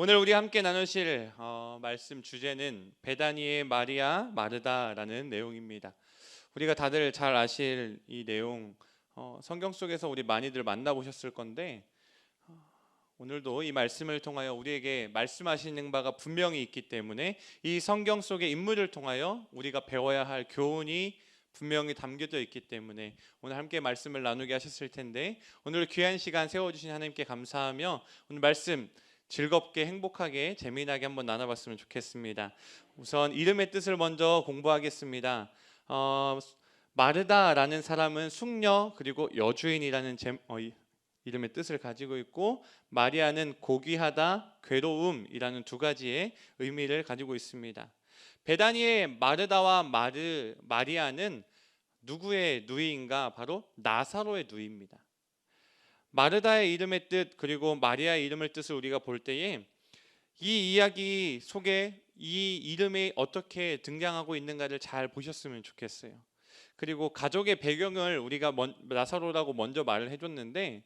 오늘 우리 함께 나누실 말씀 주제는 베다니의 마리아 마르다라는 내용입니다. 우리가 다들 잘 아실 이 내용, 성경 속에서 우리 많이들 만나보셨을 건데, 오늘도 이 말씀을 통하여 우리에게 말씀하시는 바가 분명히 있기 때문에 이 성경 속의 인물을 통하여 우리가 배워야 할 교훈이 분명히 담겨져 있기 때문에 오늘 함께 말씀을 나누게 하셨을 텐데, 오늘 귀한 시간 세워주신 하나님께 감사하며 오늘 말씀 즐겁게 행복하게 재미나게 한번 나눠봤으면 좋겠습니다. 우선 이름의 뜻을 먼저 공부하겠습니다. 마르다라는 사람은 숙녀 그리고 여주인이라는 이름의 뜻을 가지고 있고, 마리아는 고귀하다, 괴로움이라는 두 가지의 의미를 가지고 있습니다. 베다니의 마르다와 마리아는 누구의 누이인가? 바로 나사로의 누이입니다. 마르다의 이름의 뜻 그리고 마리아의 이름의 뜻을 우리가 볼 때에 이 이야기 속에 이 이름이 어떻게 등장하고 있는가를 잘 보셨으면 좋겠어요. 그리고 가족의 배경을 우리가 나사로라고 먼저 말을 해줬는데,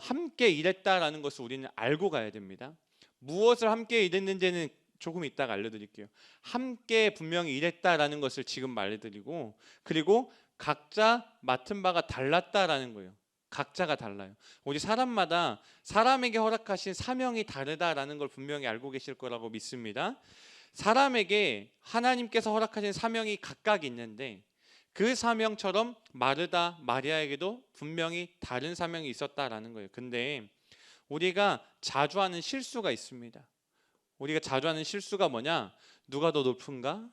함께 일했다라는 것을 우리는 알고 가야 됩니다. 무엇을 함께 일했는지는 조금 이따가 알려드릴게요. 함께 분명히 일했다라는 것을 지금 말해드리고, 그리고 각자 맡은 바가 달랐다라는 거예요. 각자가 달라요. 우리 사람마다 사람에게 허락하신 사명이 다르다라는 걸 분명히 알고 계실 거라고 믿습니다. 사람에게 하나님께서 허락하신 사명이 각각 있는데, 그 사명처럼 마르다, 마리아에게도 분명히 다른 사명이 있었다라는 거예요. 근데 우리가 자주 하는 실수가 있습니다. 우리가 자주 하는 실수가 뭐냐? 누가 더 높은가?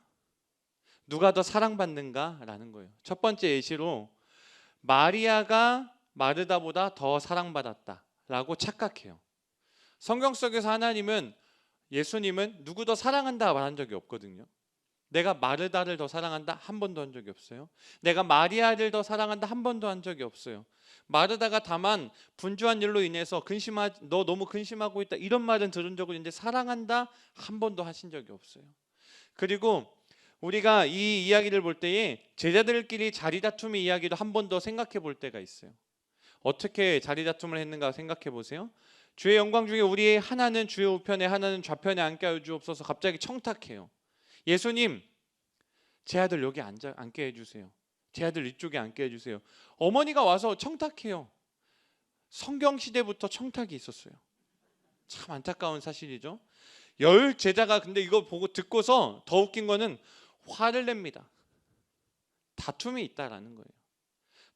누가 더 사랑받는가? 라는 거예요. 첫 번째 예시로 마리아가 마르다보다 더 사랑받았다라고 착각해요. 성경 속에서 예수님은 누구 더 사랑한다 말한 적이 없거든요. 내가 마르다를 더 사랑한다 한 번도 한 적이 없어요. 내가 마리아를 더 사랑한다 한 번도 한 적이 없어요. 마르다가 다만 분주한 일로 인해서 너 너무 근심하고 있다 이런 말은 들은 적은 있는데 사랑한다 한 번도 하신 적이 없어요. 그리고 우리가 이 이야기를 볼 때에 제자들끼리 자리다툼의 이야기도 한 번 더 생각해 볼 때가 있어요. 어떻게 자리다툼을 했는가 생각해 보세요. 주의 영광 중에 우리 하나는 주의 우편에 하나는 좌편에 앉게 하여 주옵소서. 갑자기 청탁해요. 예수님, 제 아들 여기 앉게 해주세요. 제 아들 이쪽에 앉게 해주세요. 어머니가 와서 청탁해요. 성경 시대부터 청탁이 있었어요. 참 안타까운 사실이죠. 10 제자가 근데 이거 보고 듣고서 더 웃긴 거는 화를 냅니다. 다툼이 있다라는 거예요.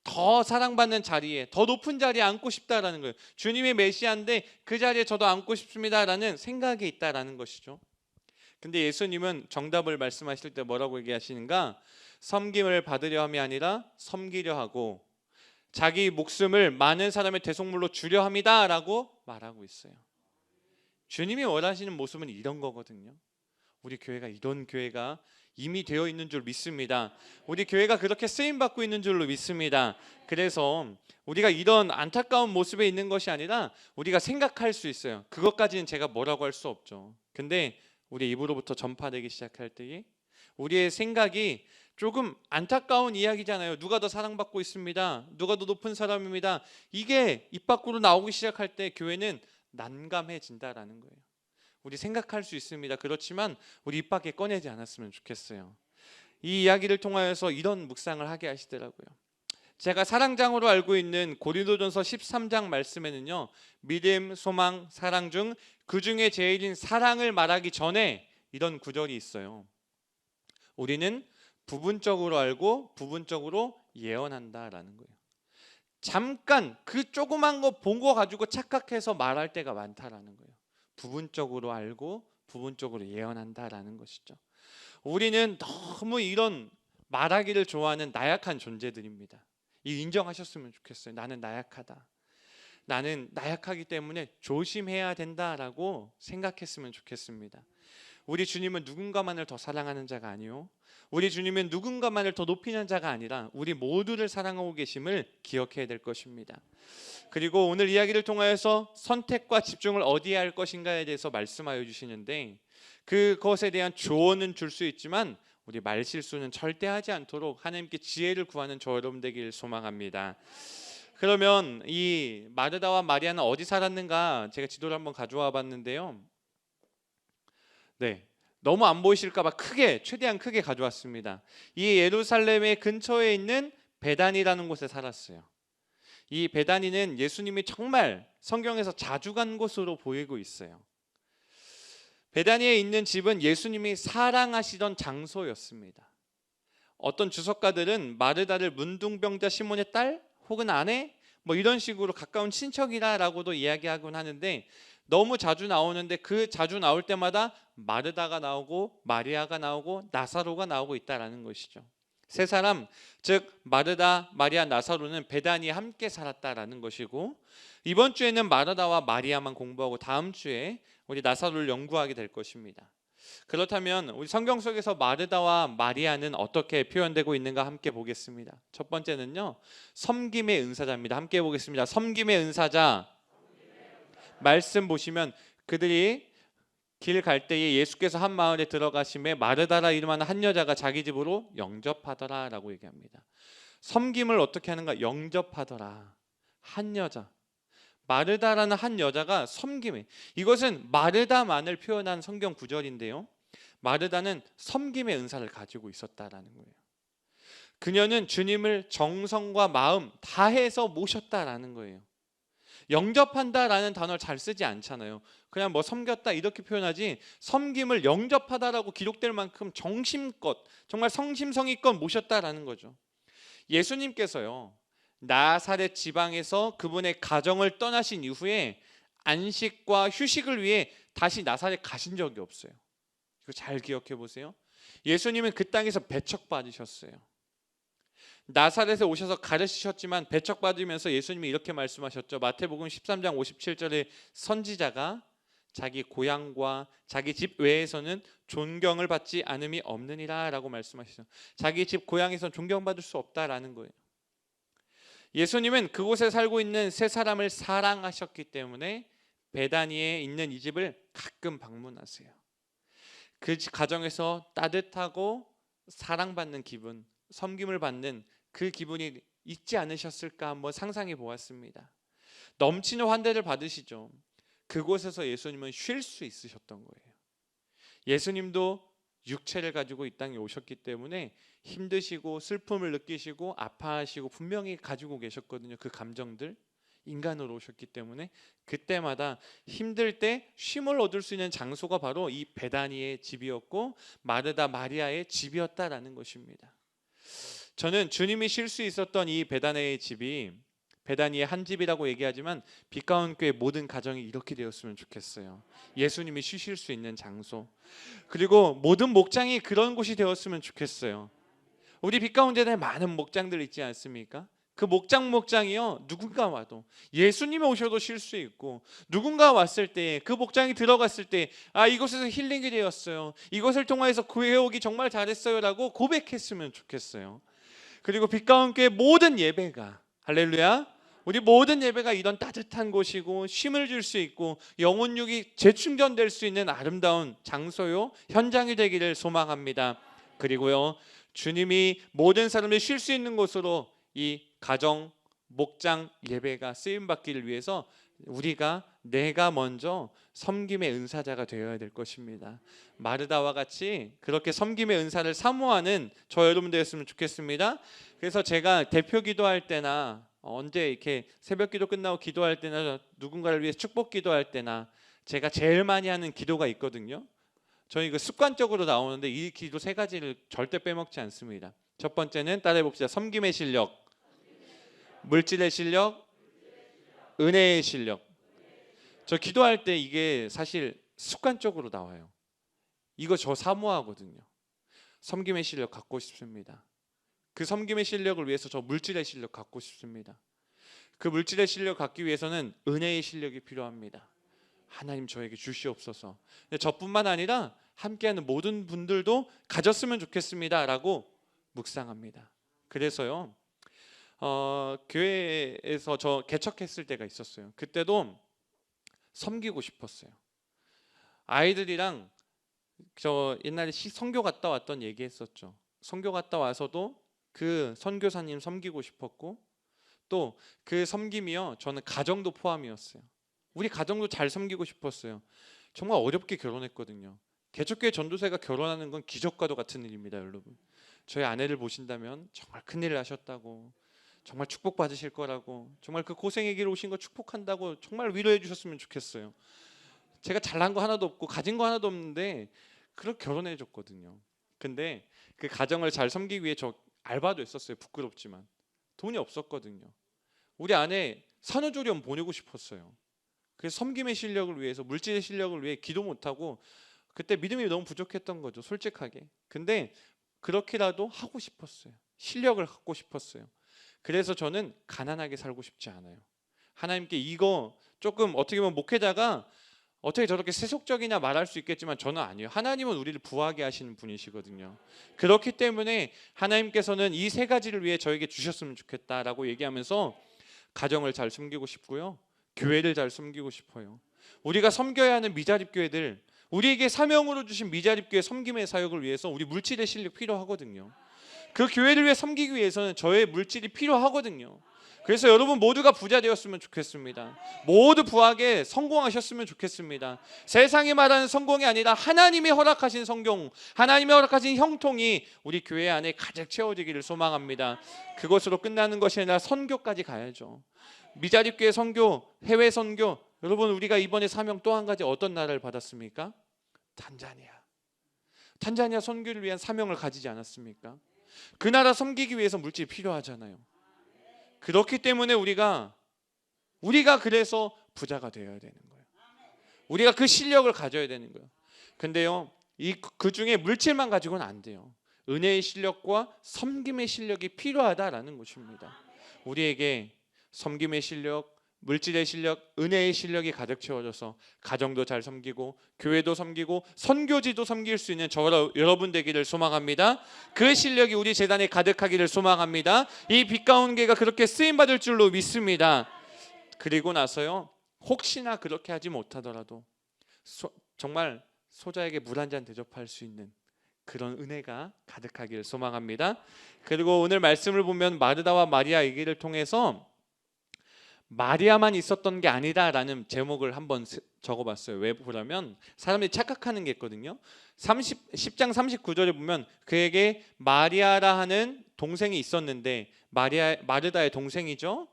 더 사랑받는 자리에, 더 높은 자리에 앉고 싶다라는 거예요. 주님이 메시아인데 그 자리에 저도 앉고 싶습니다라는 생각이 있다라는 것이죠. 근데 예수님은 정답을 말씀하실 때 뭐라고 얘기하시는가? 섬김을 받으려 함이 아니라 섬기려 하고 자기 목숨을 많은 사람의 대속물로 주려 함이다라고 말하고 있어요. 주님이 원하시는 모습은 이런 거거든요. 우리 교회가 이런 교회가 이미 되어 있는 줄 믿습니다. 우리 교회가 그렇게 쓰임받고 있는 줄로 믿습니다. 그래서 우리가 이런 안타까운 모습에 있는 것이 아니라 우리가 생각할 수 있어요. 그것까지는 제가 뭐라고 할 수 없죠. 근데 우리 입으로부터 전파되기 시작할 때에 우리의 생각이 조금 안타까운 이야기잖아요. 누가 더 사랑받고 있습니다. 누가 더 높은 사람입니다. 이게 입 밖으로 나오기 시작할 때 교회는 난감해진다라는 거예요. 우리 생각할 수 있습니다. 그렇지만 우리 입 밖에 꺼내지 않았으면 좋겠어요. 이 이야기를 통하여서 이런 묵상을 하게 하시더라고요. 제가 사랑장으로 알고 있는 고린도전서 13장 말씀에는요, 믿음, 소망, 사랑 중 그 중에 제일인 사랑을 말하기 전에 이런 구절이 있어요. 우리는 부분적으로 알고 부분적으로 예언한다라는 거예요. 잠깐 그 조그만 거 본 거 가지고 착각해서 말할 때가 많다라는 거예요. 부분적으로 알고 부분적으로 예언한다라는 것이죠. 우리는 너무 이런 말하기를 좋아하는 나약한 존재들입니다. 이 인정하셨으면 좋겠어요. 나는 나약하다. 나는 나약하기 때문에 조심해야 된다라고 생각했으면 좋겠습니다. 우리 주님은 누군가만을 더 사랑하는 자가 아니요, 우리 주님은 누군가만을 더 높이는 자가 아니라 우리 모두를 사랑하고 계심을 기억해야 될 것입니다. 그리고 오늘 이야기를 통하여서 선택과 집중을 어디에 할 것인가에 대해서 말씀하여 주시는데, 그것에 대한 조언은 줄 수 있지만 우리 말실수는 절대 하지 않도록 하나님께 지혜를 구하는 저 여러분 되길 소망합니다. 그러면 이 마르다와 마리아는 어디 살았는가? 제가 지도를 한번 가져와 봤는데요. 네, 너무 안 보이실까봐 최대한 크게 가져왔습니다. 이 예루살렘의 근처에 있는 베단이라는 곳에 살았어요. 이 베다니는 예수님이 정말 성경에서 자주 간 곳으로 보이고 있어요. 베다니에 있는 집은 예수님이 사랑하시던 장소였습니다. 어떤 주석가들은 마르다를 문둥병자 시몬의 딸 혹은 아내 뭐 이런 식으로 가까운 친척이라고도 이야기하곤 하는데, 너무 자주 나오는데 그 자주 나올 때마다 마르다가 나오고 마리아가 나오고 나사로가 나오고 있다라는 것이죠. 세 사람, 즉 마르다, 마리아, 나사로는 베다니에 함께 살았다라는 것이고, 이번 주에는 마르다와 마리아만 공부하고 다음 주에 우리 나사로를 연구하게 될 것입니다. 그렇다면 우리 성경 속에서 마르다와 마리아는 어떻게 표현되고 있는가 함께 보겠습니다. 첫 번째는요, 섬김의 은사자입니다. 함께 보겠습니다. 섬김의 은사자. 말씀 보시면 그들이 길 갈 때에 예수께서 한 마을에 들어가심에 마르다라 이름하는 한 여자가 자기 집으로 영접하더라라고 얘기합니다. 섬김을 어떻게 하는가? 영접하더라. 한 여자, 마르다라는 한 여자가 섬김에, 이것은 마르다만을 표현한 성경 구절인데요, 마르다는 섬김의 은사를 가지고 있었다라는 거예요. 그녀는 주님을 정성과 마음 다해서 모셨다라는 거예요. 영접한다라는 단어를 잘 쓰지 않잖아요. 그냥 뭐 섬겼다 이렇게 표현하지, 섬김을 영접하다라고 기록될 만큼 정심껏 정말 성심성의껏 모셨다라는 거죠. 예수님께서요, 나사렛 지방에서 그분의 가정을 떠나신 이후에 안식과 휴식을 위해 다시 나사렛 가신 적이 없어요. 이거 잘 기억해 보세요. 예수님은 그 땅에서 배척받으셨어요. 나사렛에 오셔서 가르치셨지만 배척받으면서 예수님이 이렇게 말씀하셨죠. 마태복음 13장 57절에 선지자가 자기 고향과 자기 집 외에서는 존경을 받지 않음이 없느니라 라고 말씀하시죠. 자기 집 고향에서는 존경받을 수 없다라는 거예요. 예수님은 그곳에 살고 있는 세 사람을 사랑하셨기 때문에 베다니에 있는 이 집을 가끔 방문하세요. 그 가정에서 따뜻하고 사랑받는 기분, 섬김을 받는 그 기분이 있지 않으셨을까 한번 상상해 보았습니다. 넘치는 환대를 받으시죠. 그곳에서 예수님은 쉴 수 있으셨던 거예요. 예수님도 육체를 가지고 이 땅에 오셨기 때문에 힘드시고 슬픔을 느끼시고 아파하시고 분명히 가지고 계셨거든요. 그 감정들, 인간으로 오셨기 때문에 그때마다 힘들 때 쉼을 얻을 수 있는 장소가 바로 이 베다니의 집이었고 마르다 마리아의 집이었다라는 것입니다. 저는 주님이 쉴 수 있었던 이 베다니의 집이 베다니의 한 집이라고 얘기하지만 빛가운 교회 모든 가정이 이렇게 되었으면 좋겠어요. 예수님이 쉬실 수 있는 장소, 그리고 모든 목장이 그런 곳이 되었으면 좋겠어요. 우리 빛가운 재단에 많은 목장들 있지 않습니까? 그 목장이요, 누군가 와도 예수님이 오셔도 쉴 수 있고, 누군가 왔을 때 그 목장이 들어갔을 때 이곳에서 힐링이 되었어요, 이것을 통해서 교회 오기 정말 잘했어요 라고 고백했으면 좋겠어요. 그리고 빛가운 교회 모든 예배가, 할렐루야, 우리 모든 예배가 이런 따뜻한 곳이고 쉼을 줄 수 있고 영혼육이 재충전될 수 있는 아름다운 장소요, 현장이 되기를 소망합니다. 그리고요, 주님이 모든 사람들이 쉴 수 있는 곳으로 이 가정, 목장 예배가 쓰임받기를 위해서 내가 먼저 섬김의 은사자가 되어야 될 것입니다. 마르다와 같이 그렇게 섬김의 은사를 사모하는 저 여러분 되었으면 좋겠습니다. 그래서 제가 대표 기도할 때나 언제 이렇게 새벽 기도 끝나고 기도할 때나 누군가를 위해 축복 기도할 때나 제가 제일 많이 하는 기도가 있거든요. 저희 그 습관적으로 나오는데 이 기도 세 가지를 절대 빼먹지 않습니다. 첫 번째는 따라해 봅시다. 섬김의 실력, 물질의 실력, 은혜의 실력. 저 기도할 때 이게 사실 습관적으로 나와요. 이거 저 사모하거든요. 섬김의 실력 갖고 싶습니다. 그 섬김의 실력을 위해서 저 물질의 실력 갖고 싶습니다. 그 물질의 실력 갖기 위해서는 은혜의 실력이 필요합니다. 하나님 저에게 주시옵소서. 근데 저뿐만 아니라 함께하는 모든 분들도 가졌으면 좋겠습니다 라고 묵상합니다. 그래서요, 교회에서 저 개척했을 때가 있었어요. 그때도 섬기고 싶었어요. 아이들이랑 저 옛날에 선교 갔다 왔던 얘기했었죠. 선교 갔다 와서도 그 선교사님 섬기고 싶었고, 또 그 섬김이요, 저는 가정도 포함이었어요. 우리 가정도 잘 섬기고 싶었어요. 정말 어렵게 결혼했거든요. 개척교회 전도사가 결혼하는 건 기적과도 같은 일입니다, 여러분. 저희 아내를 보신다면 정말 큰일을 하셨다고, 정말 축복받으실 거라고, 정말 그 고생의 길 오신 거 축복한다고 정말 위로해 주셨으면 좋겠어요. 제가 잘난 거 하나도 없고 가진 거 하나도 없는데 그렇게 결혼해 줬거든요. 근데 그 가정을 잘 섬기기 위해 저 알바도 했었어요. 부끄럽지만 돈이 없었거든요. 우리 아내 산후조리원 보내고 싶었어요. 그래서 섬김의 실력을 위해서, 물질의 실력을 위해 기도 못하고, 그때 믿음이 너무 부족했던 거죠, 솔직하게. 근데 그렇게라도 하고 싶었어요. 실력을 갖고 싶었어요. 그래서 저는 가난하게 살고 싶지 않아요. 하나님께 이거 조금, 어떻게 보면 목회자가 어떻게 저렇게 세속적이냐 말할 수 있겠지만 저는 아니에요. 하나님은 우리를 부하게 하시는 분이시거든요. 그렇기 때문에 하나님께서는 이 세 가지를 위해 저에게 주셨으면 좋겠다라고 얘기하면서 가정을 잘 섬기고 싶고요, 교회를 잘 섬기고 싶어요. 우리가 섬겨야 하는 미자립 교회들, 우리에게 사명으로 주신 미자립 교회 섬김의 사역을 위해서 우리 물질의 실력 필요하거든요. 그 교회를 위해 섬기기 위해서는 저의 물질이 필요하거든요. 그래서 여러분 모두가 부자 되었으면 좋겠습니다. 모두 부하게 성공하셨으면 좋겠습니다. 세상이 말하는 성공이 아니라 하나님이 허락하신 성공, 하나님이 허락하신 형통이 우리 교회 안에 가득 채워지기를 소망합니다. 그것으로 끝나는 것이 아니라 선교까지 가야죠. 미자립교회 선교, 해외 선교. 여러분, 우리가 이번에 사명 또 한 가지 어떤 나라를 받았습니까? 탄자니아 선교를 위한 사명을 가지지 않았습니까? 그 나라 섬기기 위해서 물질이 필요하잖아요. 그렇기 때문에 우리가 그래서 부자가 되어야 되는 거예요. 우리가 그 실력을 가져야 되는 거예요. 근데요, 그 중에 물질만 가지고는 안 돼요. 은혜의 실력과 섬김의 실력이 필요하다라는 것입니다. 우리에게 섬김의 실력, 물질의 실력, 은혜의 실력이 가득 채워져서 가정도 잘 섬기고 교회도 섬기고 선교지도 섬길 수 있는 저와 여러분 되기를 소망합니다. 그 실력이 우리 재단에 가득하기를 소망합니다. 이 빛 가운 교회가 그렇게 쓰임받을 줄로 믿습니다. 그리고 나서요, 혹시나 그렇게 하지 못하더라도 정말 소자에게 물 한 잔 대접할 수 있는 그런 은혜가 가득하기를 소망합니다. 그리고 오늘 말씀을 보면 마르다와 마리아 얘기를 통해서 마리아만 있었던 게 아니다라는 제목을 한번 적어봤어요. 왜 보라면 사람들이 착각하는 게 있거든요. 10장 39절에 보면 그에게 마리아라 하는 동생이 있었는데, 마르다의 동생이죠.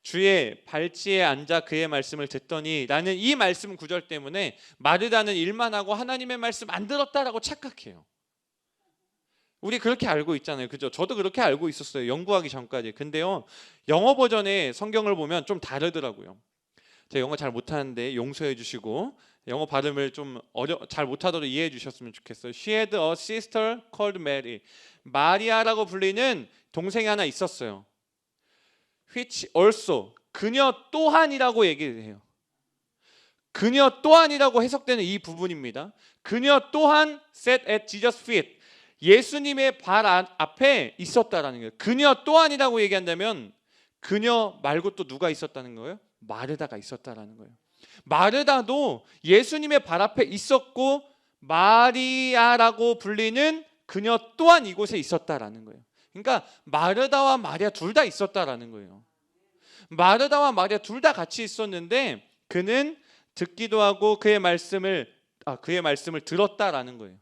주의 발치에 앉아 그의 말씀을 듣더니 라는 이 말씀 구절 때문에 마르다는 일만 하고 하나님의 말씀 안 들었다라고 착각해요. 우리 그렇게 알고 있잖아요, 그죠? 저도 그렇게 알고 있었어요, 연구하기 전까지. 근데요, 영어 버전의 성경을 보면 좀 다르더라고요. 제가 영어 잘 못하는데 용서해 주시고, 영어 발음을 좀 잘 못하더라도 이해해 주셨으면 좋겠어요. She had a sister called Mary. 마리아라고 불리는 동생이 하나 있었어요. Which also, 그녀 또한이라고 얘기를 해요. 그녀 또한이라고 해석되는 이 부분입니다. 그녀 또한 sat at Jesus' feet. 예수님의 발 앞에 있었다라는 거예요. 그녀 또한이라고 얘기한다면 그녀 말고 또 누가 있었다는 거예요? 마르다가 있었다라는 거예요. 마르다도 예수님의 발 앞에 있었고 마리아라고 불리는 그녀 또한 이곳에 있었다라는 거예요. 그러니까 마르다와 마리아 둘 다 있었다라는 거예요. 마르다와 마리아 둘 다 같이 있었는데 그는 듣기도 하고 그의 말씀을 들었다라는 거예요.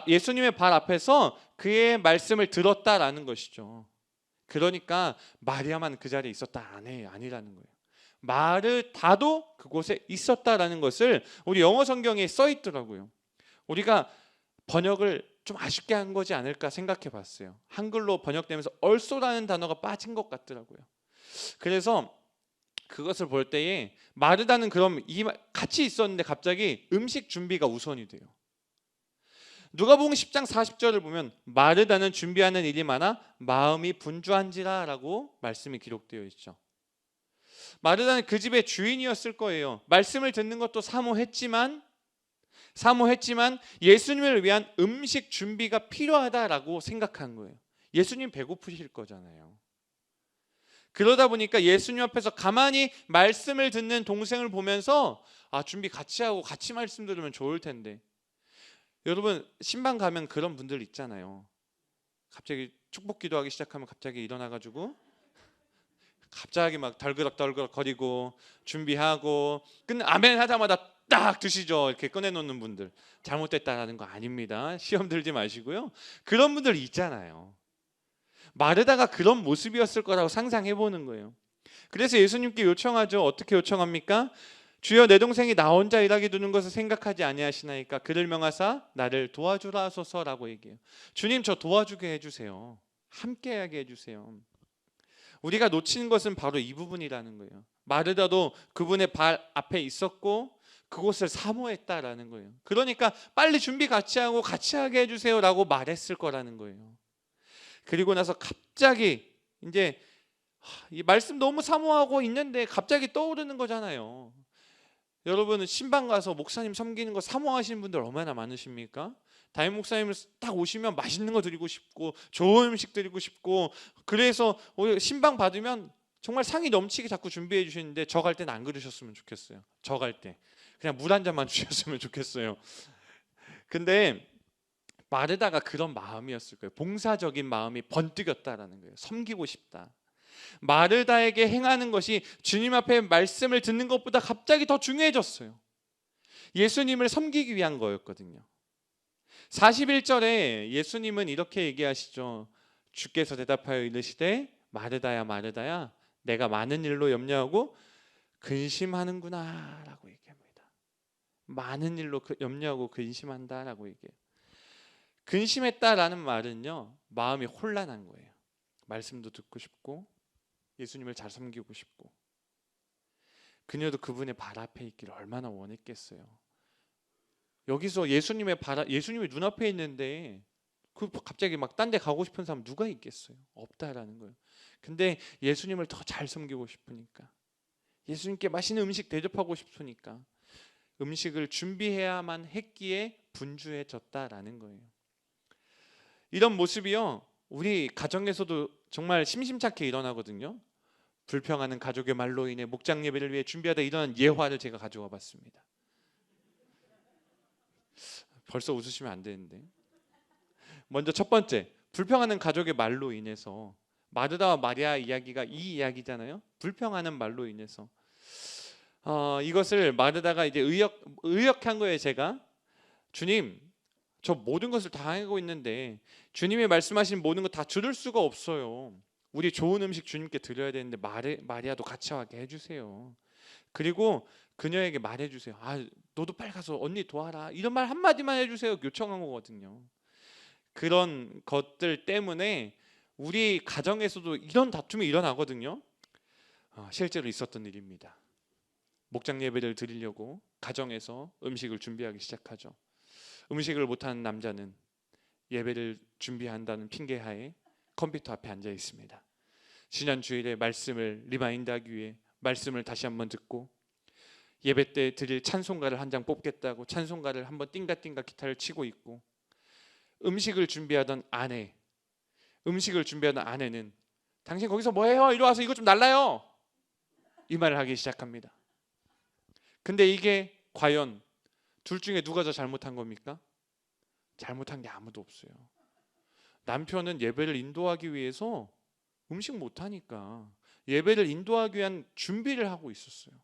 예수님의 발 앞에서 그의 말씀을 들었다라는 것이죠. 그러니까 마리아만 그 자리에 있었다 아니라는 거예요. 마르다도 그곳에 있었다라는 것을 우리 영어 성경에 써 있더라고요. 우리가 번역을 좀 아쉽게 한 거지 않을까 생각해 봤어요. 한글로 번역되면서 also라는 단어가 빠진 것 같더라고요. 그래서 그것을 볼 때에 마르다는 그럼 같이 있었는데 갑자기 음식 준비가 우선이 돼요. 누가복음 10장 40절을 보면 마르다는 준비하는 일이 많아 마음이 분주한지라 라고 말씀이 기록되어 있죠. 마르다는 그 집의 주인이었을 거예요. 말씀을 듣는 것도 사모했지만 예수님을 위한 음식 준비가 필요하다라고 생각한 거예요. 예수님 배고프실 거잖아요. 그러다 보니까 예수님 앞에서 가만히 말씀을 듣는 동생을 보면서 준비 같이 하고 같이 말씀 들으면 좋을 텐데. 여러분 신방 가면 그런 분들 있잖아요. 갑자기 축복 기도하기 시작하면 갑자기 일어나가지고 갑자기 막 덜그럭 거리고 준비하고, 근데 아멘 하자마자 딱 드시죠. 이렇게 꺼내놓는 분들 잘못됐다라는 거 아닙니다. 시험 들지 마시고요. 그런 분들 있잖아요. 마르다가 그런 모습이었을 거라고 상상해 보는 거예요. 그래서 예수님께 요청하죠. 어떻게 요청합니까? 주여, 내 동생이 나 혼자 일하게 두는 것을 생각하지 아니하시나이까 그를 명하사 나를 도와주라 하소서라고 얘기해요. 주님, 저 도와주게 해주세요. 함께하게 해주세요. 우리가 놓치는 것은 바로 이 부분이라는 거예요. 마르다도 그분의 발 앞에 있었고 그곳을 사모했다라는 거예요. 그러니까 빨리 준비 같이 하고 같이 하게 해주세요라고 말했을 거라는 거예요. 그리고 나서 갑자기 이제 이 말씀 너무 사모하고 있는데 갑자기 떠오르는 거잖아요. 여러분은 신방 가서 목사님 섬기는 거 사모하시는 분들 얼마나 많으십니까? 담임 목사님 딱 오시면 맛있는 거 드리고 싶고 좋은 음식 드리고 싶고, 그래서 신방 받으면 정말 상이 넘치게 자꾸 준비해 주시는데 저 갈 때는 안 그러셨으면 좋겠어요. 저 갈 때 그냥 물 한 잔만 주셨으면 좋겠어요. 근데 마르다가 그런 마음이었을 거예요. 봉사적인 마음이 번뜩였다라는 거예요. 섬기고 싶다. 마르다에게 행하는 것이 주님 앞에 말씀을 듣는 것보다 갑자기 더 중요해졌어요. 예수님을 섬기기 위한 거였거든요. 41절에 예수님은 이렇게 얘기하시죠. 주께서 대답하여 이르시되 마르다야 마르다야 내가 많은 일로 염려하고 근심하는구나 라고 얘기합니다. 많은 일로 염려하고 근심한다라고 얘기해요. 근심했다라는 말은요, 마음이 혼란한 거예요. 말씀도 듣고 싶고 예수님을 잘 섬기고 싶고. 그녀도 그분의 발 앞에 있기를 얼마나 원했겠어요. 여기서 예수님이 눈앞에 있는데 갑자기 막 딴 데 가고 싶은 사람 누가 있겠어요? 없다라는 거예요. 근데 예수님을 더 잘 섬기고 싶으니까, 예수님께 맛있는 음식 대접하고 싶으니까 음식을 준비해야만 했기에 분주해졌다라는 거예요. 이런 모습이요, 우리 가정에서도 정말 심심찮게 일어나거든요. 불평하는 가족의 말로 인해 목장 예배를 위해 준비하다 일어난 예화를 제가 가져와 봤습니다. 벌써 웃으시면 안 되는데. 먼저 첫 번째, 불평하는 가족의 말로 인해서, 마르다와 마리아 이야기가 이 이야기잖아요. 불평하는 말로 인해서 이것을 마르다가 이제 의역한 거예요. 제가, 주님, 저 모든 것을 다 하고 있는데 주님이 말씀하신 모든 거 다 들을 수가 없어요. 우리 좋은 음식 주님께 드려야 되는데 마리아도 같이 하게 해주세요. 그리고 그녀에게 말해주세요. 너도 빨리 가서 언니 도와라. 이런 말 한마디만 해주세요. 요청한 거거든요. 그런 것들 때문에 우리 가정에서도 이런 다툼이 일어나거든요. 실제로 있었던 일입니다. 목장 예배를 드리려고 가정에서 음식을 준비하기 시작하죠. 음식을 못하는 남자는 예배를 준비한다는 핑계하에 컴퓨터 앞에 앉아 있습니다. 지난 주일에 말씀을 리마인드하기 위해 말씀을 다시 한번 듣고, 예배 때 드릴 찬송가를 한 장 뽑겠다고 찬송가를 한번 띵가띵가 기타를 치고 있고, 음식을 준비하던 아내는 당신 거기서 뭐해요? 이리 와서 이거 좀 날라요. 이 말을 하기 시작합니다. 근데 이게 과연 둘 중에 누가 더 잘못한 겁니까? 잘못한 게 아무도 없어요. 남편은 예배를 인도하기 위해서 음식 못하니까 예배를 인도하기 위한 준비를 하고 있었어요.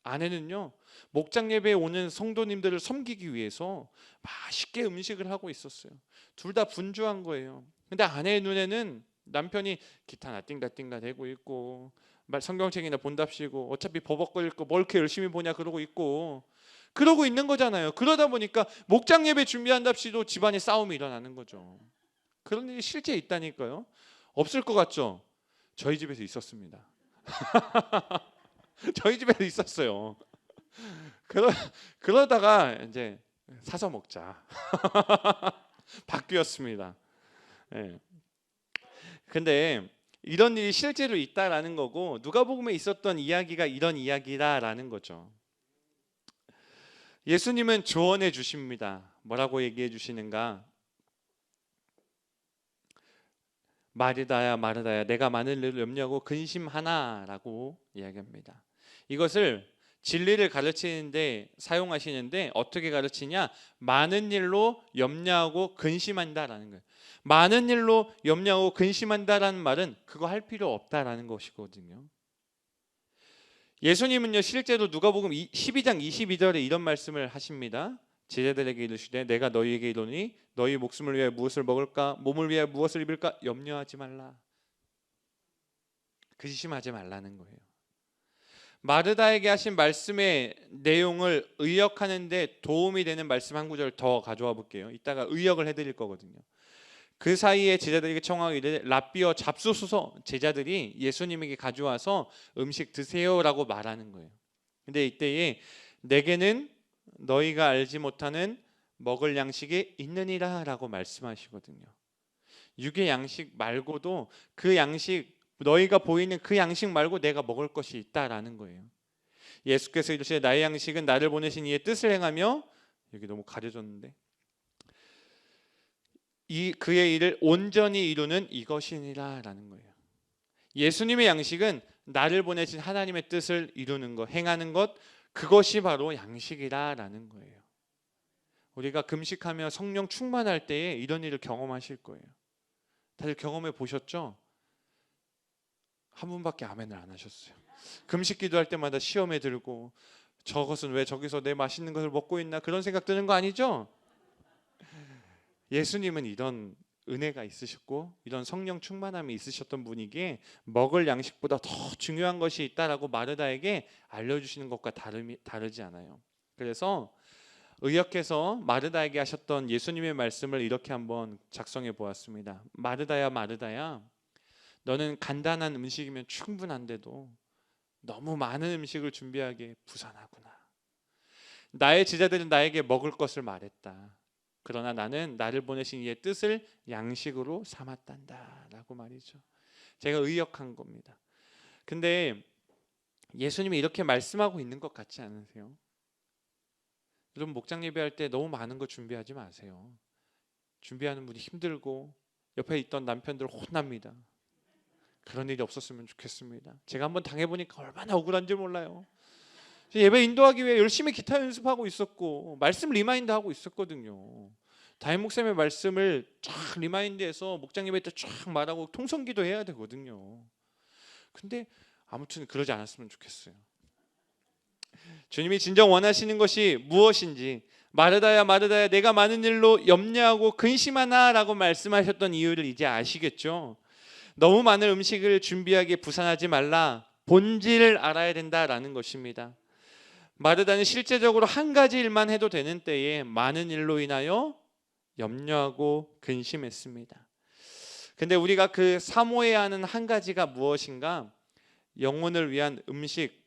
아내는요, 목장 예배에 오는 성도님들을 섬기기 위해서 맛있게 음식을 하고 있었어요. 둘 다 분주한 거예요. 근데 아내의 눈에는 남편이 기타나 띵가띵가 대고 있고 성경책이나 본답시고 어차피 버벅거릴 거 뭘 이렇게 열심히 보냐 그러고 있는 거잖아요. 그러다 보니까 목장 예배 준비한답시도 집안에 싸움이 일어나는 거죠. 그런 일이 실제 있다니까요. 없을 것 같죠? 저희 집에서 있었습니다. 저희 집에도 있었어요. 그러다가 이제 사서 먹자 바뀌었습니다. 네. 근데 이런 일이 실제로 있다라는 거고, 누가복음에 있었던 이야기가 이런 이야기다라는 거죠. 예수님은 조언해 주십니다. 뭐라고 얘기해 주시는가? 마르다야 마르다야 내가 많은 일을 염려하고 근심하나라고 이야기합니다. 이것을 진리를 가르치는데 사용하시는데 어떻게 가르치냐? 많은 일로 염려하고 근심한다라는 거예요. 많은 일로 염려하고 근심한다라는 말은 그거 할 필요 없다라는 것이거든요. 예수님은요 실제로 누가복음 12장 22절에 이런 말씀을 하십니다. 제자들에게 이르시되 내가 너희에게 이르노니 너희 목숨을 위하여 무엇을 먹을까 몸을 위하여 무엇을 입을까 염려하지 말라. 근심하지 말라는 거예요. 마르다에게 하신 말씀의 내용을 의역하는 데 도움이 되는 말씀 한 구절 더 가져와 볼게요. 이따가 의역을 해드릴 거거든요. 그 사이에 제자들에게 청하고 이르되 랍비여 잡수소서. 제자들이 예수님에게 가져와서 음식 드세요라고 말하는 거예요. 근데 이때에 내게는 너희가 알지 못하는 먹을 양식이 있느니라 라고 말씀하시거든요. 육의 양식 말고도 그 양식, 너희가 보이는 그 양식 말고 내가 먹을 것이 있다라는 거예요. 예수께서 이르시되 나의 양식은 나를 보내신 이의 뜻을 행하며, 여기 너무 가려졌는데, 그의 일을 온전히 이루는 이것이니라 라는 거예요. 예수님의 양식은 나를 보내신 하나님의 뜻을 이루는 것, 행하는 것, 그것이 바로 양식이라 라는 거예요. 우리가 금식하며 성령 충만할 때에 이런 일을 경험하실 거예요. 다들 경험해 보셨죠? 한 분밖에 아멘을 안 하셨어요. 금식 기도할 때마다 시험에 들고 저것은 왜 저기서 내 맛있는 것을 먹고 있나 그런 생각 드는 거 아니죠? 예수님은 이런 은혜가 있으셨고 이런 성령 충만함이 있으셨던 분이기에 먹을 양식보다 더 중요한 것이 있다라고 마르다에게 알려주시는 것과 다르지 않아요. 그래서 의역해서 마르다에게 하셨던 예수님의 말씀을 이렇게 한번 작성해 보았습니다. 마르다야 마르다야, 너는 간단한 음식이면 충분한데도 너무 많은 음식을 준비하기에 부산하구나. 나의 제자들은 나에게 먹을 것을 말했다. 그러나 나는 나를 보내신 이의 뜻을 양식으로 삼았단다 라고 말이죠. 제가 의역한 겁니다. 근데 예수님이 이렇게 말씀하고 있는 것 같지 않으세요? 여러분 목장 예배할 때 너무 많은 거 준비하지 마세요. 준비하는 분이 힘들고 옆에 있던 남편들 혼납니다. 그런 일이 없었으면 좋겠습니다. 제가 한번 당해보니까 얼마나 억울한지 몰라요. 예배 인도하기 위해 열심히 기타 연습하고 있었고 말씀 리마인드하고 있었거든요. 담임 목사님의 말씀을 쫙 리마인드해서 목장 예배 때 쫙 말하고 통성기도 해야 되거든요. 근데 아무튼 그러지 않았으면 좋겠어요. 주님이 진정 원하시는 것이 무엇인지, 마르다야 마르다야 내가 많은 일로 염려하고 근심하나 라고 말씀하셨던 이유를 이제 아시겠죠? 너무 많은 음식을 준비하기에 부산하지 말라, 본질을 알아야 된다라는 것입니다. 마르다는 실제적으로 한 가지 일만 해도 되는 때에 많은 일로 인하여 염려하고 근심했습니다. 근데 우리가 그 사모해야 하는 한 가지가 무엇인가? 영혼을 위한 음식,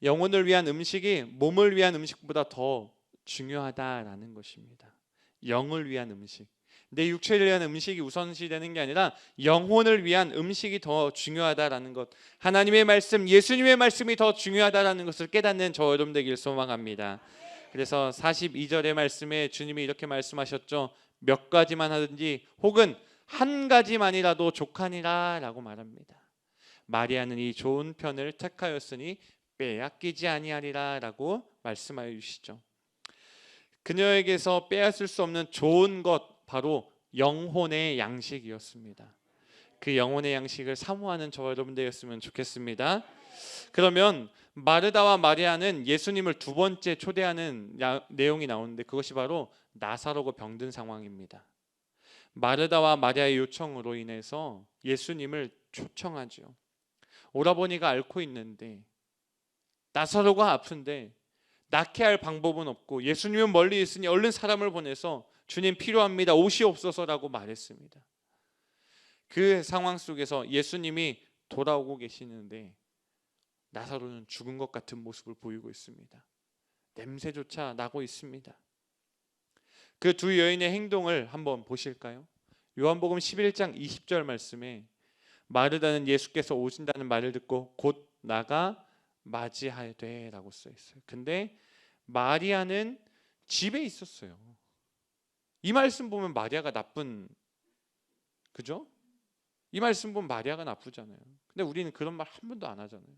영혼을 위한 음식이 몸을 위한 음식보다 더 중요하다라는 것입니다. 영을 위한 음식, 내 육체를 위한 음식이 우선시되는 게 아니라 영혼을 위한 음식이 더 중요하다라는 것, 하나님의 말씀, 예수님의 말씀이 더 중요하다라는 것을 깨닫는 저 여러분 되길 소망합니다. 그래서 42절의 말씀에 주님이 이렇게 말씀하셨죠. 몇 가지만 하든지 혹은 한 가지만이라도 족하니라 라고 말합니다. 마리아는 이 좋은 편을 택하였으니 빼앗기지 아니하리라 라고 말씀하여 주시죠. 그녀에게서 빼앗을 수 없는 좋은 것, 바로 영혼의 양식이었습니다. 그 영혼의 양식을 사모하는 저와 여러분 되었으면 좋겠습니다. 그러면 마르다와 마리아는 예수님을 두 번째 초대하는 내용이 나오는데 그것이 바로 나사로가 병든 상황입니다. 마르다와 마리아의 요청으로 인해서 예수님을 초청하죠. 오라버니가 앓고 있는데, 나사로가 아픈데 낫게 할 방법은 없고 예수님은 멀리 있으니 얼른 사람을 보내서 주님 필요합니다, 오시옵소서라고 말했습니다. 그 상황 속에서 예수님이 돌아오고 계시는데 나사로는 죽은 것 같은 모습을 보이고 있습니다. 냄새조차 나고 있습니다. 그 두 여인의 행동을 한번 보실까요? 요한복음 11장 20절 말씀에 마르다는 예수께서 오신다는 말을 듣고 곧 나가 맞이하되 라고 써 있어요. 근데 마리아는 집에 있었어요. 이 말씀 보면 마리아가 나쁜, 그죠? 이 말씀 보면 마리아가 나쁘잖아요. 근데 우리는 그런 말 한 번도 안 하잖아요.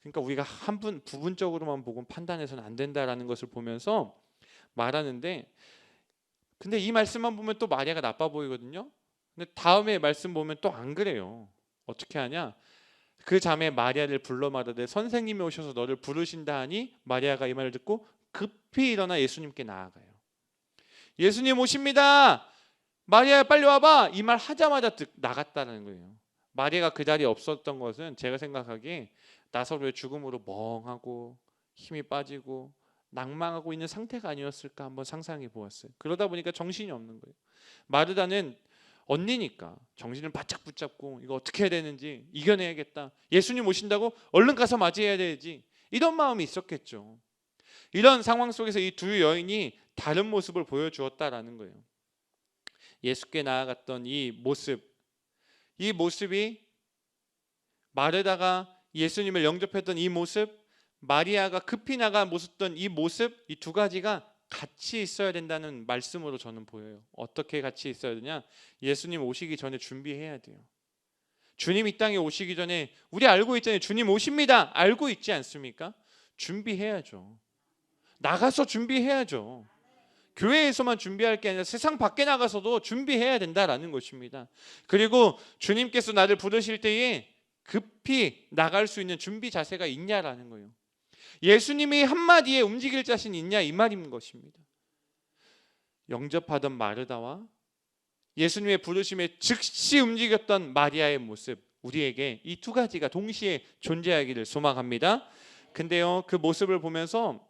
그러니까 우리가 부분적으로만 보고 판단해서는 안 된다라는 것을 보면서 말하는데, 근데 이 말씀만 보면 또 마리아가 나빠 보이거든요. 근데 다음에 말씀 보면 또 안 그래요. 어떻게 하냐? 그 자매 마리아를 불러 말하되 선생님이 오셔서 너를 부르신다 하니 마리아가 이 말을 듣고 급히 일어나 예수님께 나아가요. 예수님 오십니다. 마리아 빨리 와봐. 이 말 하자마자 나갔다는 거예요. 마리아가 그 자리에 없었던 것은 제가 생각하기에 나사로의 죽음으로 멍하고 힘이 빠지고 낭망하고 있는 상태가 아니었을까 한번 상상해 보았어요. 그러다 보니까 정신이 없는 거예요. 마르다는 언니니까 정신을 바짝 붙잡고 이거 어떻게 해야 되는지 이겨내야겠다. 예수님 오신다고 얼른 가서 맞이해야 되지. 이런 마음이 있었겠죠. 이런 상황 속에서 이 두 여인이 다른 모습을 보여주었다라는 거예요. 예수께 나아갔던 이 모습이 마르다가 예수님을 영접했던 이 모습, 마리아가 급히 나가 모습던 이 모습, 이 두 가지가 같이 있어야 된다는 말씀으로 저는 보여요. 어떻게 같이 있어야 되냐? 예수님 오시기 전에 준비해야 돼요. 주님 이 땅에 오시기 전에 우리 알고 있잖아요. 주님 오십니다. 알고 있지 않습니까? 준비해야죠. 나가서 준비해야죠. 교회에서만 준비할 게 아니라 세상 밖에 나가서도 준비해야 된다라는 것입니다. 그리고 주님께서 나를 부르실 때에 급히 나갈 수 있는 준비 자세가 있냐라는 거예요. 예수님이 한마디에 움직일 자신이 있냐 이 말인 것입니다. 영접하던 마르다와 예수님의 부르심에 즉시 움직였던 마리아의 모습, 우리에게 이 두 가지가 동시에 존재하기를 소망합니다. 근데요, 그 모습을 보면서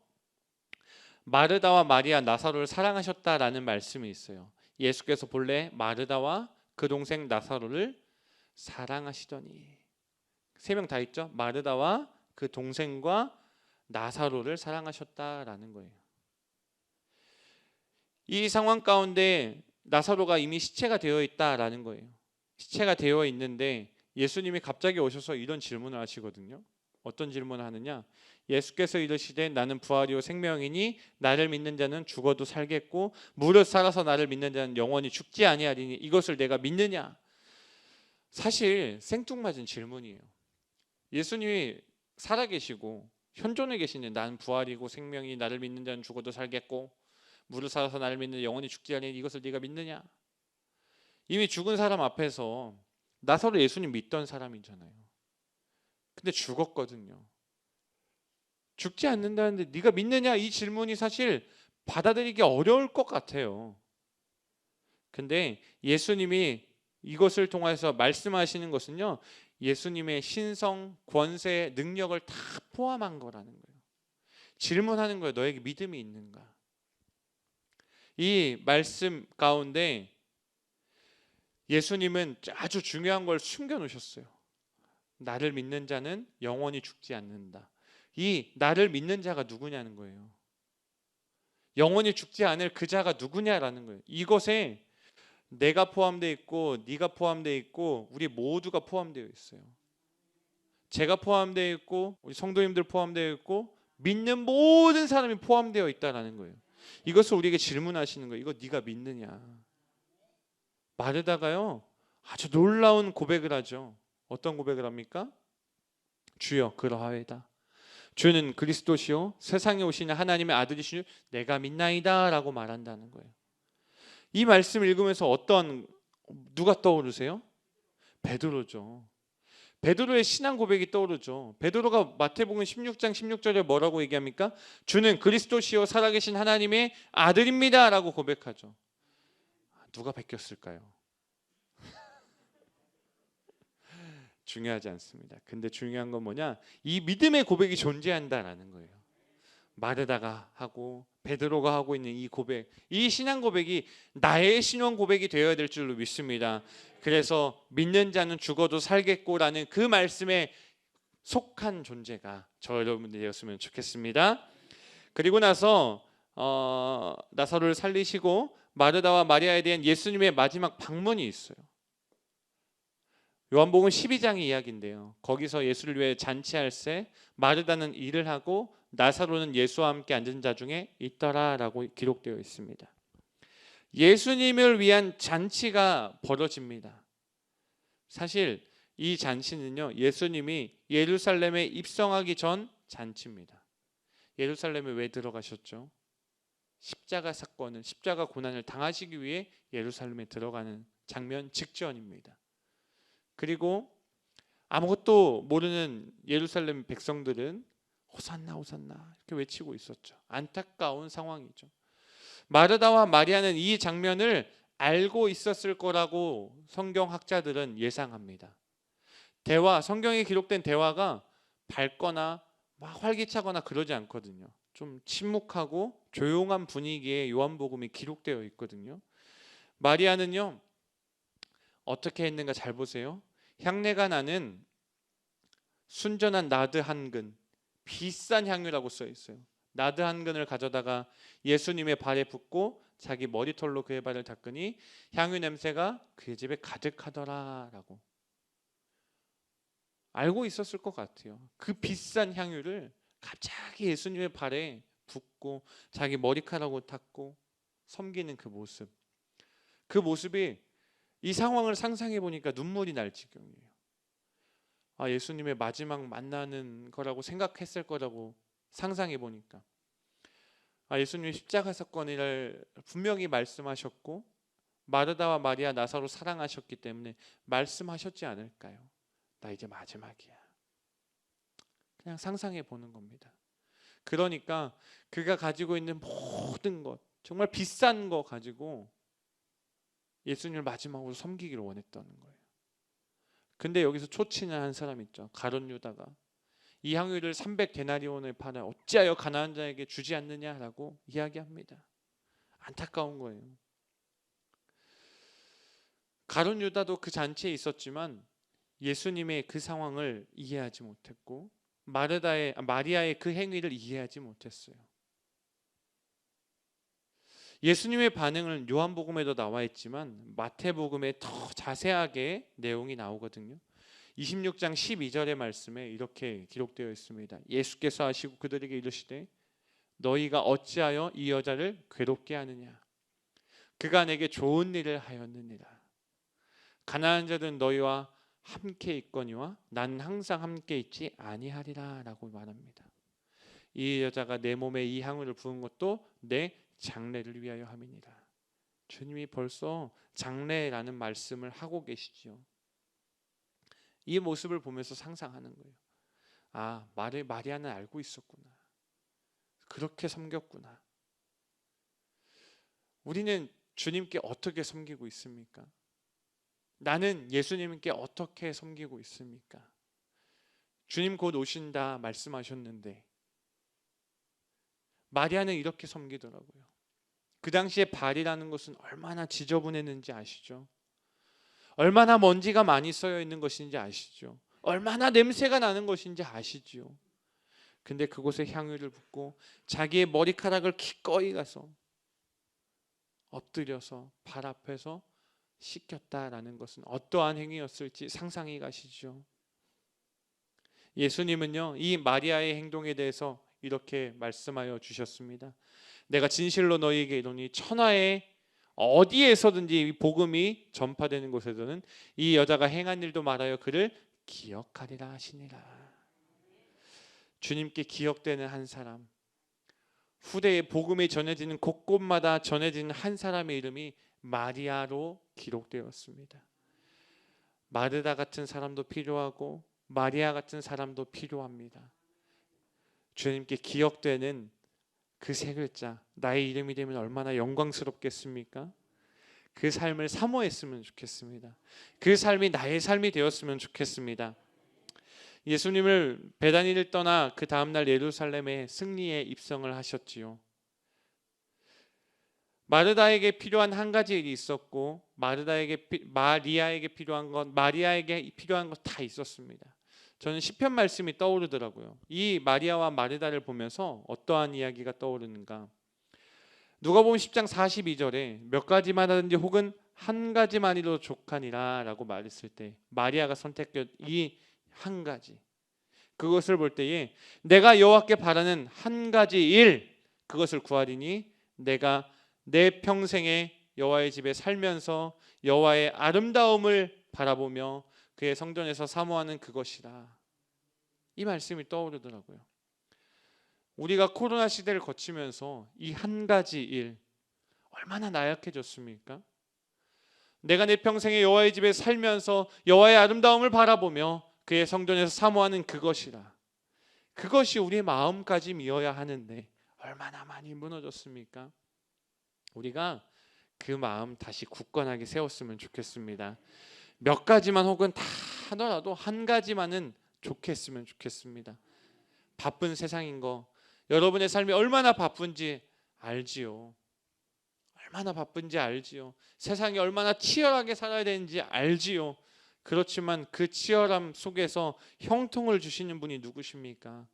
마르다와 마리아, 나사로를 사랑하셨다라는 말씀이 있어요. 예수께서 본래 마르다와 그 동생 나사로를 사랑하시더니, 세 명 다 있죠. 마르다와 그 동생과 나사로를 사랑하셨다라는 거예요. 이 상황 가운데 나사로가 이미 시체가 되어 있다라는 거예요. 시체가 되어 있는데 예수님이 갑자기 오셔서 이런 질문을 하시거든요. 어떤 질문을 하느냐? 예수께서 이르시되 나는 부활이요 생명이니 나를 믿는 자는 죽어도 살겠고 무릇 살아서 나를 믿는 자는 영원히 죽지 아니하리니 이것을 내가 믿느냐? 사실 생뚱맞은 질문이에요. 예수님이 살아계시고 현존에 계시는 나는 부활이고 생명이 나를 믿는 자는 죽어도 살겠고 무릇 살아서 나를 믿는 영원히 죽지 아니하니 이것을 네가 믿느냐? 이미 죽은 사람 앞에서 나사로 예수님 믿던 사람이잖아요. 근데 죽었거든요. 죽지 않는다는데 네가 믿느냐? 이 질문이 사실 받아들이기 어려울 것 같아요. 근데 예수님이 이것을 통해서 말씀하시는 것은요, 예수님의 신성, 권세, 능력을 다 포함한 거라는 거예요. 질문하는 거예요. 너에게 믿음이 있는가? 이 말씀 가운데 예수님은 아주 중요한 걸 숨겨놓으셨어요. 나를 믿는 자는 영원히 죽지 않는다. 이 나를 믿는 자가 누구냐는 거예요. 영원히 죽지 않을 그 자가 누구냐라는 거예요. 이것에 내가 포함되어 있고 네가 포함되어 있고 우리 모두가 포함되어 있어요. 제가 포함되어 있고 우리 성도님들 포함되어 있고 믿는 모든 사람이 포함되어 있다라는 거예요. 이것을 우리에게 질문하시는 거예요. 이거 네가 믿느냐? 마르다가요 아주 놀라운 고백을 하죠. 어떤 고백을 합니까? 주여 그러하외다. 주는 그리스도시요 세상에 오시는 하나님의 아들이시니 내가 믿나이다 라고 말한다는 거예요. 이 말씀을 읽으면서 누가 떠오르세요? 베드로죠. 베드로의 신앙 고백이 떠오르죠. 베드로가 마태복음 16장 16절에 뭐라고 얘기합니까? 주는 그리스도시요 살아계신 하나님의 아들입니다 라고 고백하죠. 누가 베꼈을까요? 중요하지 않습니다. 근데 중요한 건 뭐냐? 이 믿음의 고백이 존재한다라는 거예요. 마르다가 하고 베드로가 하고 있는 이 고백, 이 신앙 고백이 나의 신앙 고백이 되어야 될 줄로 믿습니다. 그래서 믿는 자는 죽어도 살겠고라는 그 말씀에 속한 존재가 저 여러분들이 되었으면 좋겠습니다. 그리고 나서 나사로를 살리시고 마르다와 마리아에 대한 예수님의 마지막 방문이 있어요. 요한복음 12장의 이야기인데요. 거기서 예수를 위해 잔치할 새 마르다는 일을 하고 나사로는 예수와 함께 앉은 자 중에 있더라라고 기록되어 있습니다. 예수님을 위한 잔치가 벌어집니다. 사실 이 잔치는요, 예수님이 예루살렘에 입성하기 전 잔치입니다. 예루살렘에 왜 들어가셨죠? 십자가 사건은 십자가 고난을 당하시기 위해 예루살렘에 들어가는 장면 직전입니다. 그리고 아무것도 모르는 예루살렘 백성들은 호산나 호산나 이렇게 외치고 있었죠. 안타까운 상황이죠. 마르다와 마리아는 이 장면을 알고 있었을 거라고 성경학자들은 예상합니다. 성경에 기록된 대화가 밝거나 막 활기차거나 그러지 않거든요. 좀 침묵하고 조용한 분위기에 요한복음이 기록되어 있거든요. 마리아는요, 어떻게 했는가 잘 보세요. 향내가 나는 순전한 나드 한 근, 비싼 향유라고 써 있어요. 나드 한 근을 가져다가 예수님의 발에 붓고 자기 머리털로 그의 발을 닦으니 향유 냄새가 그의 집에 가득하더라라고. 알고 있었을 것 같아요. 그 비싼 향유를 갑자기 예수님의 발에 붓고 자기 머리카락으로 닦고 섬기는 그 모습. 그 모습이 이 상황을 상상해 보니까 눈물이 날 지경이에요. 예수님의 마지막 만나는 거라고 생각했을 거라고 상상해 보니까 예수님이 십자가 사건을 분명히 말씀하셨고 마르다와 마리아 나사로 사랑하셨기 때문에 말씀하셨지 않을까요? 나 이제 마지막이야. 그냥 상상해 보는 겁니다. 그러니까 그가 가지고 있는 모든 것, 정말 비싼 거 가지고 예수님을 마지막으로 섬기기를 원했다는 거예요. 근데 여기서 초치는 한 사람 있죠. 가룟 유다가 이 향유를 300데나리온을 팔아 어찌하여 가난한 자에게 주지 않느냐라고 이야기합니다. 안타까운 거예요. 가룟 유다도 그 잔치에 있었지만 예수님의 그 상황을 이해하지 못했고 마리아의 그 행위를 이해하지 못했어요. 예수님의 반응은 요한복음에도 나와 있지만 마태복음에 더 자세하게 내용이 나오거든요. 26장 12절의 말씀에 이렇게 기록되어 있습니다. 예수께서 하시고 그들에게 이르시되 너희가 어찌하여 이 여자를 괴롭게 하느냐. 그가 내게 좋은 일을 하였느니라. 가난한 자들은 너희와 함께 있거니와 나는 항상 함께 있지 아니하리라 라고 말합니다. 이 여자가 내 몸에 이 향유를 부은 것도 내 장례를 위하여 함이니라. 주님이 벌써 장례라는 말씀을 하고 계시지요. 이 모습을 보면서 상상하는 거예요. 마리아는 알고 있었구나. 그렇게 섬겼구나. 우리는 주님께 어떻게 섬기고 있습니까? 나는 예수님께 어떻게 섬기고 있습니까? 주님 곧 오신다 말씀하셨는데 마리아는 이렇게 섬기더라고요. 그 당시에 발이라는 것은 얼마나 지저분했는지 아시죠? 얼마나 먼지가 많이 쌓여 있는 것인지 아시죠? 얼마나 냄새가 나는 것인지 아시죠? 근데 그곳에 향유를 붓고 자기의 머리카락을 기꺼이 가서 엎드려서 발 앞에서 씻겼다라는 것은 어떠한 행위였을지 상상이 가시죠? 예수님은요, 이 마리아의 행동에 대해서 이렇게 말씀하여 주셨습니다. 내가 진실로 너희에게 이르노니 천하에 어디에서든지 이 복음이 전파되는 곳에서는 이 여자가 행한 일도 말하여 그를 기억하리라 하시니라. 주님께 기억되는 한 사람, 후대에 복음이 전해지는 곳곳마다 전해지는 한 사람의 이름이 마리아로 기록되었습니다. 마르다 같은 사람도 필요하고 마리아 같은 사람도 필요합니다. 주님께 기억되는 그 세 글자, 나의 이름이 되면 얼마나 영광스럽겠습니까? 그 삶을 사모했으면 좋겠습니다. 그 삶이 나의 삶이 되었으면 좋겠습니다. 예수님을 베다니를 떠나 그 다음날 예루살렘에 승리의 입성을 하셨지요. 마르다에게 필요한 한 가지 일이 있었고 마리아에게 필요한 것 다 있었습니다. 저는 시편 말씀이 떠오르더라고요. 이 마리아와 마르다를 보면서 어떠한 이야기가 떠오르는가? 누가복음 10장 42절에 몇 가지만 하든지 혹은 한 가지만이라도 족하니라 라고 말했을 때 마리아가 선택한 이 한 가지, 그것을 볼 때에 내가 여호와께 바라는 한 가지 일, 그것을 구하리니 내가 내 평생에 여호와의 집에 살면서 여호와의 아름다움을 바라보며 그의 성전에서 사모하는 그것이라. 이 말씀이 떠오르더라고요. 우리가 코로나 시대를 거치면서 이 한 가지 일 얼마나 나약해졌습니까? 내가 내 평생에 여호와의 집에 살면서 여호와의 아름다움을 바라보며 그의 성전에서 사모하는 그것이라. 그것이 우리의 마음까지이어야 하는데 얼마나 많이 무너졌습니까? 우리가 그 마음 다시 굳건하게 세웠으면 좋겠습니다. 몇 가지만 혹은 다 하더라도 한 가지만은 좋겠으면 좋겠습니다. 바쁜 세상인 거, 여러분의 삶이 얼마나 바쁜지 알지요. 얼마나 바쁜지 알지요. 세상이 얼마나 치열하게 살아야 되는지 알지요. 그렇지만 그 치열함 속에서 형통을 주시는 분이 누구십니까?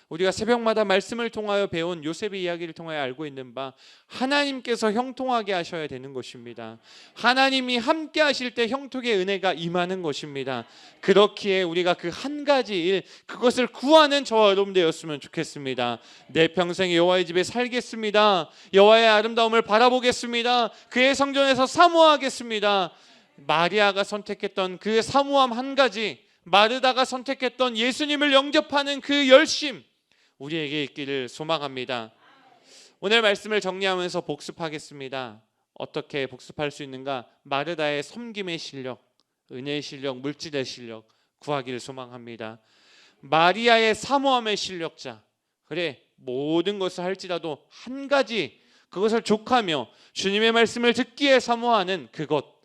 우리가 새벽마다 말씀을 통하여 배운 요셉의 이야기를 통하여 알고 있는 바, 하나님께서 형통하게 하셔야 되는 것입니다. 하나님이 함께 하실 때 형통의 은혜가 임하는 것입니다. 그렇기에 우리가 그 한 가지 일, 그것을 구하는 저와 여러분 되었으면 좋겠습니다. 내 평생 여호와의 집에 살겠습니다. 여호와의 아름다움을 바라보겠습니다. 그의 성전에서 사모하겠습니다. 마리아가 선택했던 그 사모함 한 가지, 마르다가 선택했던 예수님을 영접하는 그 열심, 우리에게 있기를 소망합니다. 오늘 말씀을 정리하면서 복습하겠습니다. 어떻게 복습할 수 있는가? 마르다의 섬김의 실력, 은혜의 실력, 물질의 실력 구하기를 소망합니다. 마리아의 사모함의 실력자, 그래 모든 것을 할지라도 한 가지 그것을 족하며 주님의 말씀을 듣기에 사모하는 그것,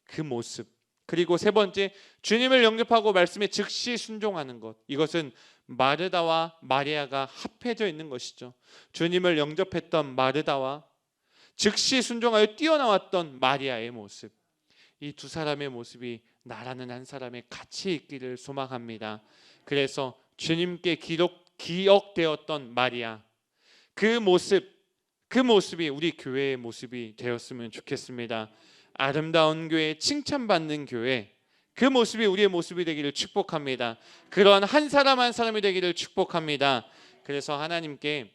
그 모습. 그리고 세 번째, 주님을 영접하고 말씀에 즉시 순종하는 것. 이것은 마르다와 마리아가 합해져 있는 것이죠. 주님을 영접했던 마르다와 즉시 순종하여 뛰어나왔던 마리아의 모습, 이 두 사람의 모습이 나라는 한 사람의 같이 있기를 소망합니다. 그래서 주님께 기억되었던 마리아, 그 모습이 우리 교회의 모습이 되었으면 좋겠습니다. 아름다운 교회, 칭찬받는 교회, 그 모습이 우리의 모습이 되기를 축복합니다. 그러한 한 사람 한 사람이 되기를 축복합니다. 그래서 하나님께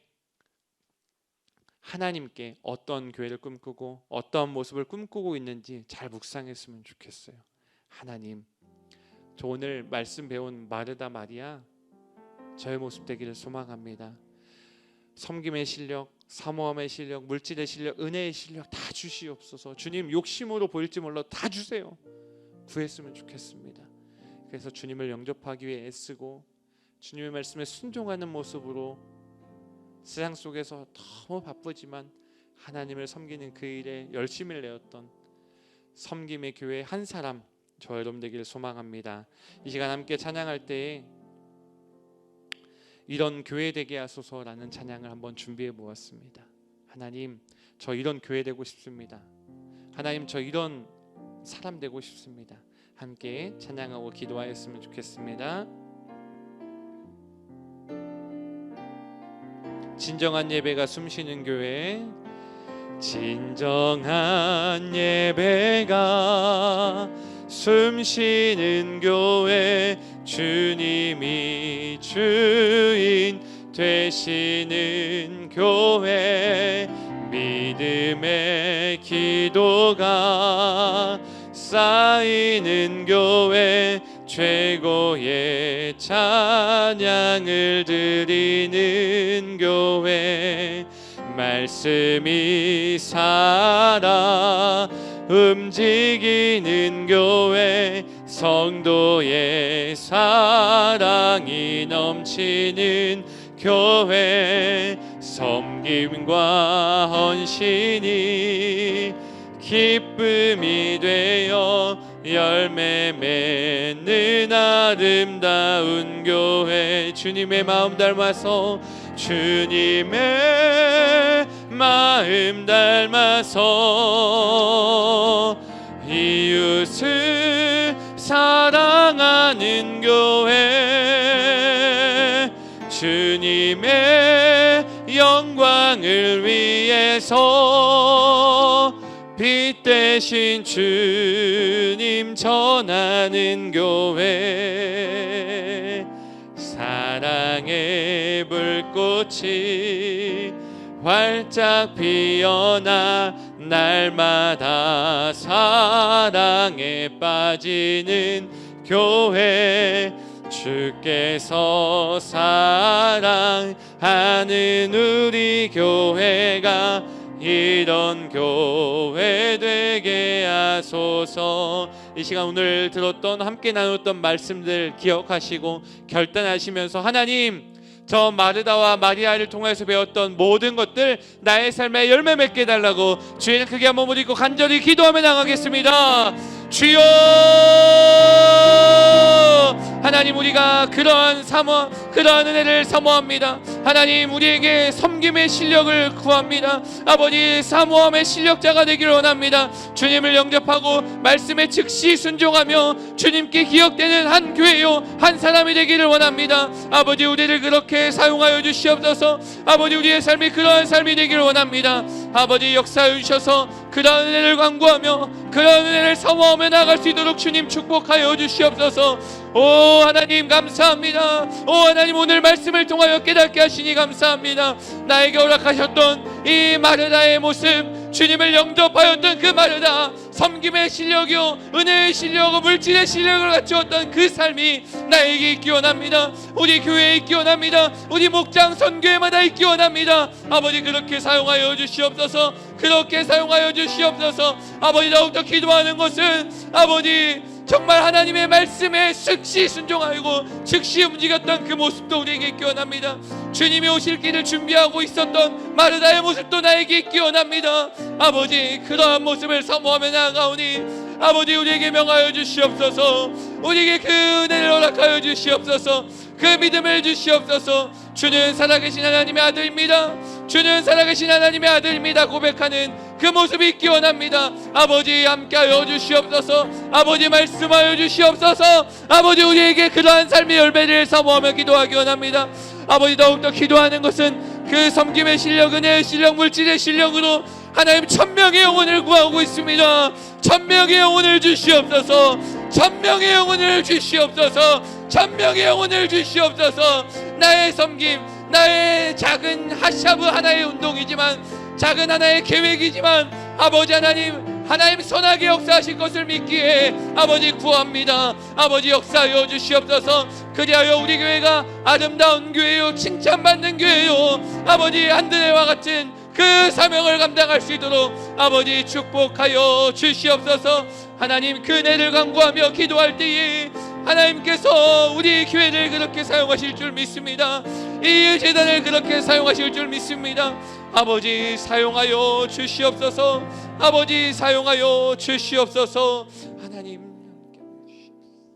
어떤 교회를 꿈꾸고 어떤 모습을 꿈꾸고 있는지 잘 묵상했으면 좋겠어요. 하나님, 저 오늘 말씀 배운 마르다 마리아 저의 모습 되기를 소망합니다. 섬김의 실력, 사모함의 실력, 물질의 실력, 은혜의 실력 다 주시옵소서. 주님, 욕심으로 보일지 몰라 다 주세요. 구했으면 좋겠습니다. 그래서 주님을 영접하기 위해 애쓰고 주님의 말씀에 순종하는 모습으로 세상 속에서 너무 바쁘지만 하나님을 섬기는 그 일에 열심을 내었던 섬김의 교회 한 사람, 저 여러분 되기를 소망합니다. 이 시간 함께 찬양할 때에 이런 교회 되게 하소서라는 찬양을 한번 준비해 보았습니다. 하나님, 저 이런 교회 되고 싶습니다. 하나님, 저 이런 사람 되고 싶습니다. 함께 찬양하고 기도하였으면 좋겠습니다. 진정한 예배가 숨쉬는 교회, 진정한 예배가 숨쉬는 교회, 주님이 주인 되시는 교회, 믿음의 기도가 쌓이는 교회, 최고의 찬양을 드리는 교회, 말씀이 살아 움직이는 교회, 성도의 사랑이 넘치는 교회, 섬김과 헌신이 기쁨이 되어 열매 맺는 아름다운 교회, 주님의 마음 닮아서, 주님의 마음 닮아서 이웃을 사랑하는 교회, 주님의 영광을 위해서 빛 대신 주님 전하는 교회, 사랑의 불꽃이 활짝 피어나 날마다 사랑에 빠지는 교회, 주께서 사랑하는 우리 교회가 이런 교회 되게 하소서, 이 시간 오늘 들었던 함께 나눴던 말씀들 기억하시고 결단하시면서 하나님, 저 마르다와 마리아를 통해서 배웠던 모든 것들 나의 삶에 열매 맺게 해달라고 주의는 크게 한번 부리고 간절히 기도하며 나가겠습니다. 주여, 하나님, 우리가 그러한 은혜를 사모합니다. 하나님, 우리에게 섬김의 실력을 구합니다. 아버지, 사모함의 실력자가 되기를 원합니다. 주님을 영접하고 말씀에 즉시 순종하며 주님께 기억되는 한 교회요, 한 사람이 되기를 원합니다. 아버지, 우리를 그렇게 사용하여 주시옵소서. 아버지, 우리의 삶이 그러한 삶이 되기를 원합니다. 아버지, 역사해 주셔서 그러한 은혜를 간구하며 그러한 은혜를 사모하며 나아갈 수 있도록 주님 축복하여 주시옵소서. 오 하나님, 감사합니다. 오 하나님, 오늘 말씀을 통하여 깨닫게 하시니 감사합니다. 나에게 허락하셨던 이 마르다의 모습, 주님을 영접하였던 그 마르다, 섬김의 실력이요 은혜의 실력이요 물질의 실력을 갖추었던 그 삶이 나에게 있기 원합니다. 우리 교회에 있기 원합니다. 우리 목장 선교회마다 있기 원합니다. 아버지, 그렇게 사용하여 주시옵소서. 그렇게 사용하여 주시옵소서. 아버지, 더욱더 기도하는 것은 아버지, 정말 하나님의 말씀에 즉시 순종하고 즉시 움직였던 그 모습도 우리에게 있기 원합니다. 주님이 오실 길을 준비하고 있었던 마르다의 모습도 나에게 있기 원합니다. 아버지, 그러한 모습을 사모하며 나아가오니 아버지, 우리에게 명하여 주시옵소서. 우리에게 그 은혜를 허락하여 주시옵소서. 그 믿음을 주시옵소서. 주는 살아계신 하나님의 아들입니다. 주는 살아계신 하나님의 아들입니다 고백하는 그 모습이 있기 원합니다. 아버지, 함께하여 주시옵소서. 아버지, 말씀하여 주시옵소서. 아버지, 우리에게 그러한 삶의 열매를 사모하며 기도하기 원합니다. 아버지, 더욱더 기도하는 것은 그 섬김의 실력, 은혜의 실력, 물질의 실력으로 하나님 1000명의 영혼을 구하고 있습니다. 1000명의 영혼을 주시옵소서. 1000명의 영혼을 주시옵소서. 1000명의 영혼을 주시옵소서. 나의 섬김, 나의 작은 하샤브 하나의 운동이지만, 작은 하나의 계획이지만 아버지 하나님, 하나님 선하게 역사하실 것을 믿기에 아버지 구합니다. 아버지, 역사하여 주시옵소서. 그리하여 우리 교회가 아름다운 교회요, 칭찬받는 교회요, 아버지 한드레와 같은 그 사명을 감당할 수 있도록 아버지 축복하여 주시옵소서. 하나님, 그 은혜를 간구하며 기도할 때에 하나님께서 우리 교회를 그렇게 사용하실 줄 믿습니다. 이 재단을 그렇게 사용하실 줄 믿습니다. 아버지, 사용하여 주시옵소서. 아버지, 사용하여 주시옵소서. 하나님,